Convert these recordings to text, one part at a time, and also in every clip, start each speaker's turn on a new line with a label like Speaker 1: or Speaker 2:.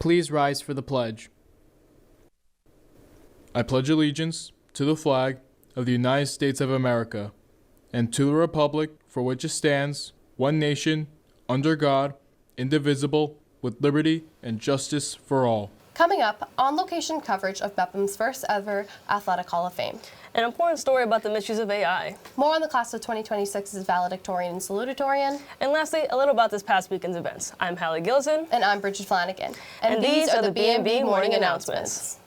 Speaker 1: Please rise for the pledge. I pledge allegiance to the flag of the United States of America and to the republic for which it stands, one nation, under God, indivisible, with liberty and justice for all.
Speaker 2: Coming up, on-location coverage of BEPM's first ever Athletic Hall of Fame.
Speaker 3: An important story about the misuse of AI.
Speaker 2: More on the class of 2026's valedictorian and salutatorian.
Speaker 3: And lastly, a little about this past weekend's events. I'm Hallie, Gillison.
Speaker 2: And I'm Brigid, Flanagan.
Speaker 3: And these are the BMB Morning Announcements.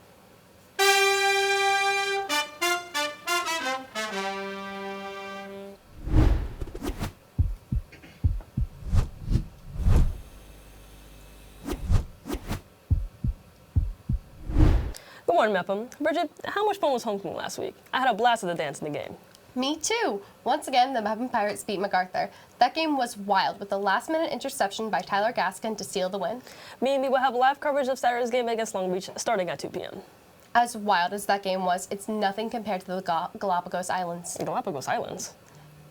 Speaker 3: Good morning, Mepham. Brigid, how much fun was homecoming last week? I had a blast at the dance in the game.
Speaker 2: Me too. Once again, the Mepham Pirates beat MacArthur. That game was wild, with the last-minute interception by Tyler Gaskin to seal the win.
Speaker 3: BMB will have live coverage of Saturday's game against Long Beach starting at 2 p.m.
Speaker 2: As wild as that game was, it's nothing compared to the Galapagos Islands.
Speaker 3: Galapagos Islands?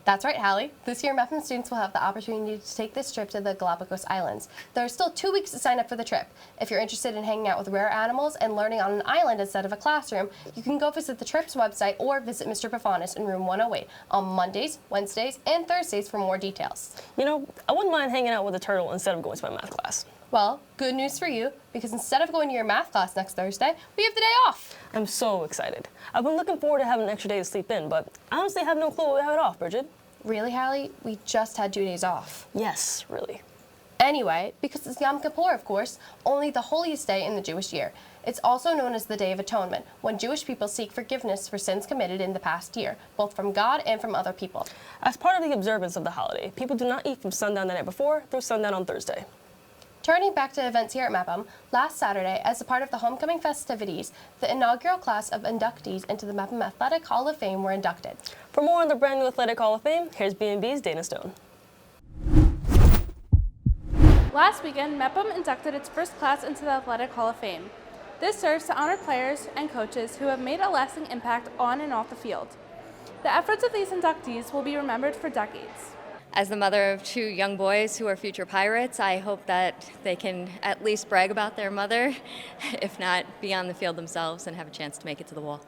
Speaker 2: That's right, Hallie. This year, Mepham students will have the opportunity to take this trip to the Galapagos Islands. There are still 2 weeks to sign up for the trip. If you're interested in hanging out with rare animals and learning on an island instead of a classroom, you can go visit the trip's website or visit Mr. Passanissi in room 108 on Mondays, Wednesdays, and Thursdays for more details.
Speaker 3: You know, I wouldn't mind hanging out with a turtle instead of going to my math class.
Speaker 2: Well, good news for you, because instead of going to your math class next Thursday, we have the day off.
Speaker 3: I'm so excited. I've been looking forward to having an extra day to sleep in, but I honestly have no clue what we have it off, Brigid.
Speaker 2: Really, Hallie? We just had 2 days off.
Speaker 3: Yes, really.
Speaker 2: Anyway, because it's Yom Kippur, of course, only the holiest day in the Jewish year. It's also known as the Day of Atonement, when Jewish people seek forgiveness for sins committed in the past year, both from God and from other people.
Speaker 3: As part of the observance of the holiday, people do not eat from sundown the night before through sundown on Thursday.
Speaker 2: Turning back to events here at Mepham, last Saturday, as a part of the homecoming festivities, the inaugural class of inductees into the Mepham Athletic Hall of Fame were inducted.
Speaker 3: For more on the brand new Athletic Hall of Fame, here's BMB's Dana Stone.
Speaker 4: Last weekend, Mepham inducted its first class into the Athletic Hall of Fame. This serves to honor players and coaches who have made a lasting impact on and off the field. The efforts of these inductees will be remembered for decades.
Speaker 5: As the mother of 2 young boys who are future Pirates, I hope that they can at least brag about their mother, if not be on the field themselves and have a chance to make it to the wall.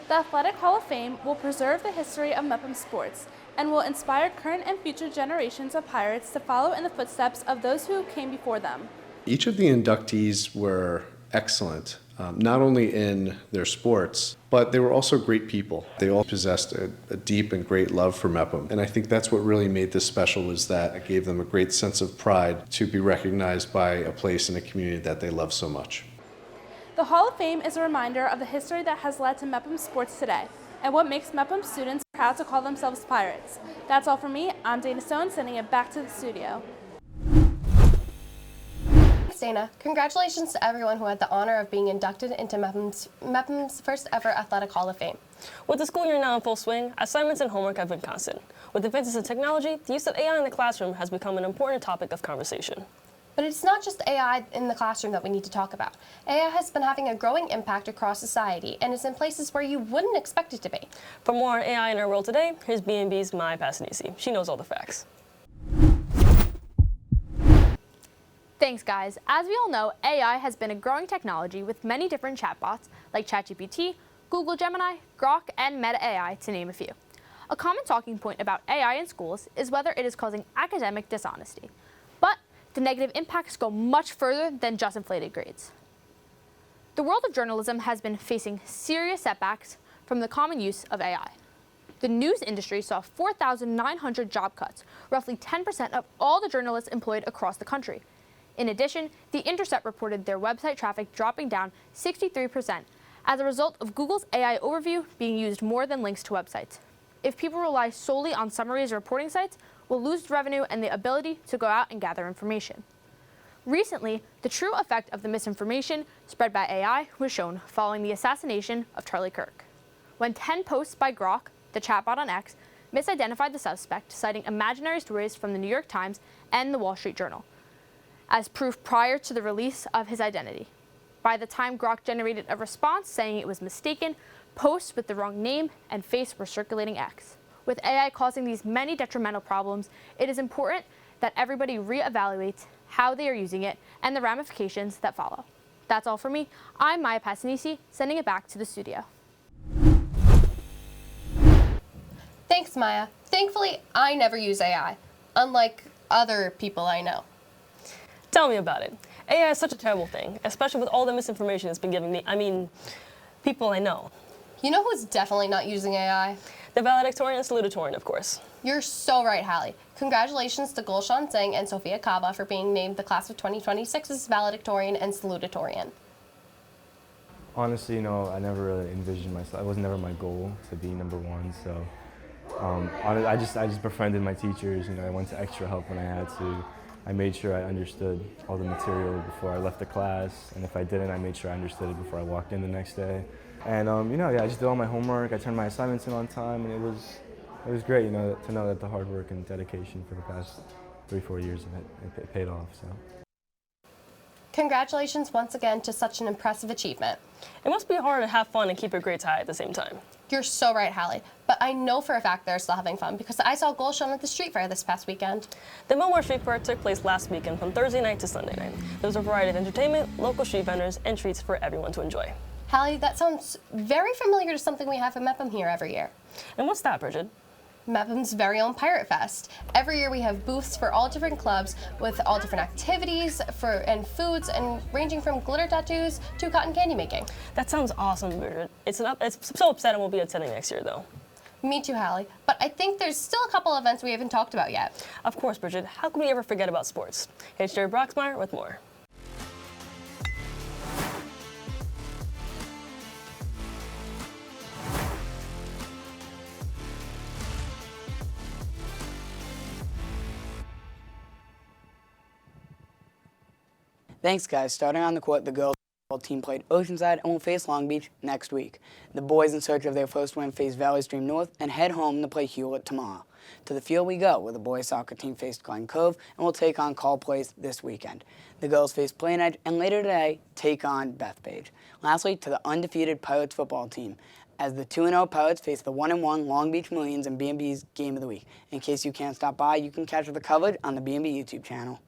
Speaker 4: The Athletic Hall of Fame will preserve the history of Mepham sports and will inspire current and future generations of Pirates to follow in the footsteps of those who came before them.
Speaker 6: Each of the inductees were excellent, not only in their sports, but they were also great people. They all possessed a deep and great love for Mepham. And I think that's what really made this special, was that it gave them a great sense of pride to be recognized by a place in a community that they love so much.
Speaker 4: The Hall of Fame is a reminder of the history that has led to Mepham sports today and what makes Mepham students proud to call themselves Pirates. That's all from me. I'm Dana Stone, sending it back to the studio.
Speaker 2: Dana, congratulations to everyone who had the honor of being inducted into Mepham first ever Athletic Hall of Fame.
Speaker 3: With the school year now in full swing, assignments and homework have been constant. With advances in technology, the use of AI in the classroom has become an important topic of conversation.
Speaker 2: But it's not just AI in the classroom that we need to talk about. AI has been having a growing impact across society and is in places where you wouldn't expect it to be.
Speaker 3: For more on AI in our world today, here's BMB's Mya Passanissi. She knows all the facts.
Speaker 7: Thanks, guys. As we all know, AI has been a growing technology with many different chatbots like ChatGPT, Google Gemini, Grok, and Meta AI, to name a few. A common talking point about AI in schools is whether it is causing academic dishonesty. But the negative impacts go much further than just inflated grades. The world of journalism has been facing serious setbacks from the common use of AI. The news industry saw 4,900 job cuts, roughly 10% of all the journalists employed across the country. In addition, The Intercept reported their website traffic dropping down 63% as a result of Google's AI overview being used more than links to websites. If people rely solely on summaries or reporting sites, we'll lose revenue and the ability to go out and gather information. Recently, the true effect of the misinformation spread by AI was shown following the assassination of Charlie Kirk, when 10 posts by Grok, the chatbot on X, misidentified the suspect, citing imaginary stories from the New York Times and the Wall Street Journal as proof prior to the release of his identity. By the time Grok generated a response saying it was mistaken, posts with the wrong name and face were circulating X. With AI causing these many detrimental problems, it is important that everybody reevaluates how they are using it and the ramifications that follow. That's all for me. I'm Mya Passanissi, sending it back to the studio.
Speaker 2: Thanks, Maya. Thankfully, I never use AI, unlike other people I know.
Speaker 3: Tell me about it. AI is such a terrible thing, especially with all the misinformation it's been giving me. People I know.
Speaker 2: You know who's definitely not using AI?
Speaker 3: The valedictorian and salutatorian, of course.
Speaker 2: You're so right, Hallie. Congratulations to Gillison Singh and Sophia Kaba for being named the class of 2026's valedictorian and salutatorian.
Speaker 8: Honestly, I never really envisioned myself. It was never my goal to be number one. So, I just befriended my teachers. I went to extra help when I had to. I made sure I understood all the material before I left the class, and if I didn't, I made sure I understood it before I walked in the next day. And I just did all my homework. I turned my assignments in on time, and it was great, to know that the hard work and dedication for the past 3-4 years it paid off. So.
Speaker 2: Congratulations once again to such an impressive achievement.
Speaker 3: It must be hard to have fun and keep your grades high at the same time.
Speaker 2: You're so right, Hallie. But I know for a fact they're still having fun because I saw Gillison at the street fair this past weekend.
Speaker 3: The Bellmore Street Fair took place last weekend from Thursday night to Sunday night. There was a variety of entertainment, local street vendors, and treats for everyone to enjoy.
Speaker 2: Hallie, that sounds very familiar to something we have at Mepham here every year.
Speaker 3: And what's that, Brigid?
Speaker 2: Mepham's very own Pirate Fest. Every year we have booths for all different clubs with all different activities and foods, and ranging from glitter tattoos to cotton candy making.
Speaker 3: That sounds awesome, Brigid. It's so upset I won't be attending next year, though.
Speaker 2: Me too, Hallie. But I think there's still a couple events we haven't talked about yet.
Speaker 3: Of course, Brigid. How could we ever forget about sports? Here's Jerry Broxmeyer with more.
Speaker 9: Thanks, guys. Starting on the court, the girls team played Oceanside and will face Long Beach next week. The boys, in search of their first win, face Valley Stream North and head home to play Hewlett tomorrow. To the field we go, where the boys soccer team faced Glen Cove and will take on Call Place this weekend. The girls face Plain Edge and later today take on Bethpage. Lastly, to the undefeated Pirates football team, as the 2-0 Pirates face the 1-1 Long Beach Millions in BMB's Game of the Week. In case you can't stop by, you can catch the coverage on the BMB YouTube channel.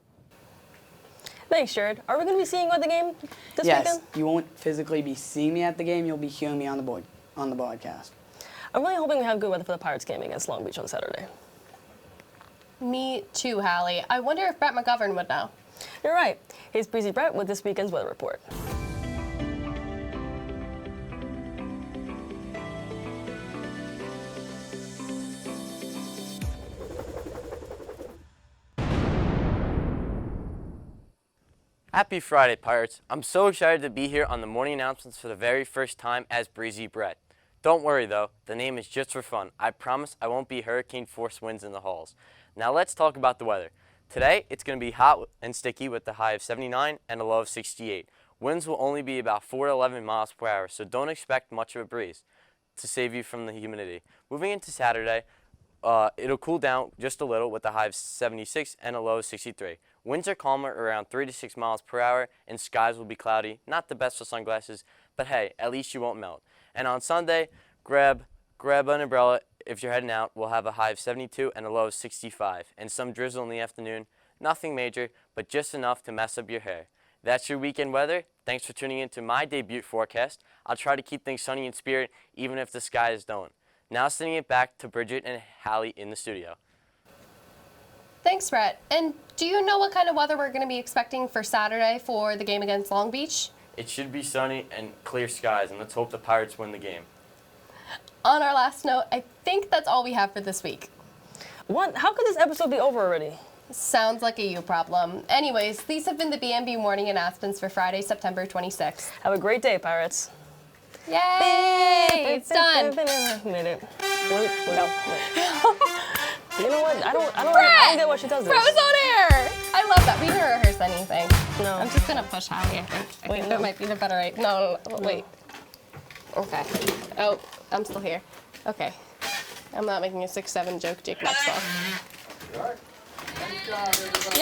Speaker 3: Thanks, Jared. Are we going to be seeing you at the game this weekend?
Speaker 9: Yes, you won't physically be seeing me at the game. You'll be hearing me on the broadcast.
Speaker 3: I'm really hoping we have good weather for the Pirates game against Long Beach on Saturday.
Speaker 2: Me too, Hallie. I wonder if Brett McGovern would know.
Speaker 3: You're right. Here's Breezy Brett with this weekend's weather report.
Speaker 10: Happy Friday, Pirates. I'm so excited to be here on the morning announcements for the very first time as Breezy Brett. Don't worry though, the name is just for fun. I promise I won't be hurricane force winds in the halls. Now let's talk about the weather. Today, it's going to be hot and sticky with a high of 79 and a low of 68. Winds will only be about 4 to 11 miles per hour, so don't expect much of a breeze to save you from the humidity. Moving into Saturday, it'll cool down just a little with a high of 76 and a low of 63. Winds are calmer around 3 to 6 miles per hour, and skies will be cloudy. Not the best for sunglasses, but hey, at least you won't melt. And on Sunday, grab an umbrella if you're heading out. We'll have a high of 72 and a low of 65, and some drizzle in the afternoon. Nothing major, but just enough to mess up your hair. That's your weekend weather. Thanks for tuning in to my debut forecast. I'll try to keep things sunny in spirit, even if the skies don't. Now sending it back to Brigid and Hallie in the studio.
Speaker 2: Thanks, Brett. And do you know what kind of weather we're going to be expecting for Saturday for the game against Long Beach?
Speaker 10: It should be sunny and clear skies, and let's hope the Pirates win the game.
Speaker 2: On our last note, I think that's all we have for this week.
Speaker 3: What? How could this episode be over already?
Speaker 2: Sounds like a you problem. Anyways, these have been the BMB Morning Announcements for Friday, September 26th.
Speaker 3: Have a great day, Pirates.
Speaker 2: Yay! It's done.
Speaker 3: Made it. No. You know what? I don't get what she does this.
Speaker 2: Froze on air! I love that. We didn't rehearse anything.
Speaker 3: No.
Speaker 2: I'm just gonna push Hallie, I think. I think that might be the better idea. No, wait. Okay. Oh, I'm still here. Okay. I'm not making a 6-7 joke, Jake Maxwell.
Speaker 11: All right. Nice job, everybody.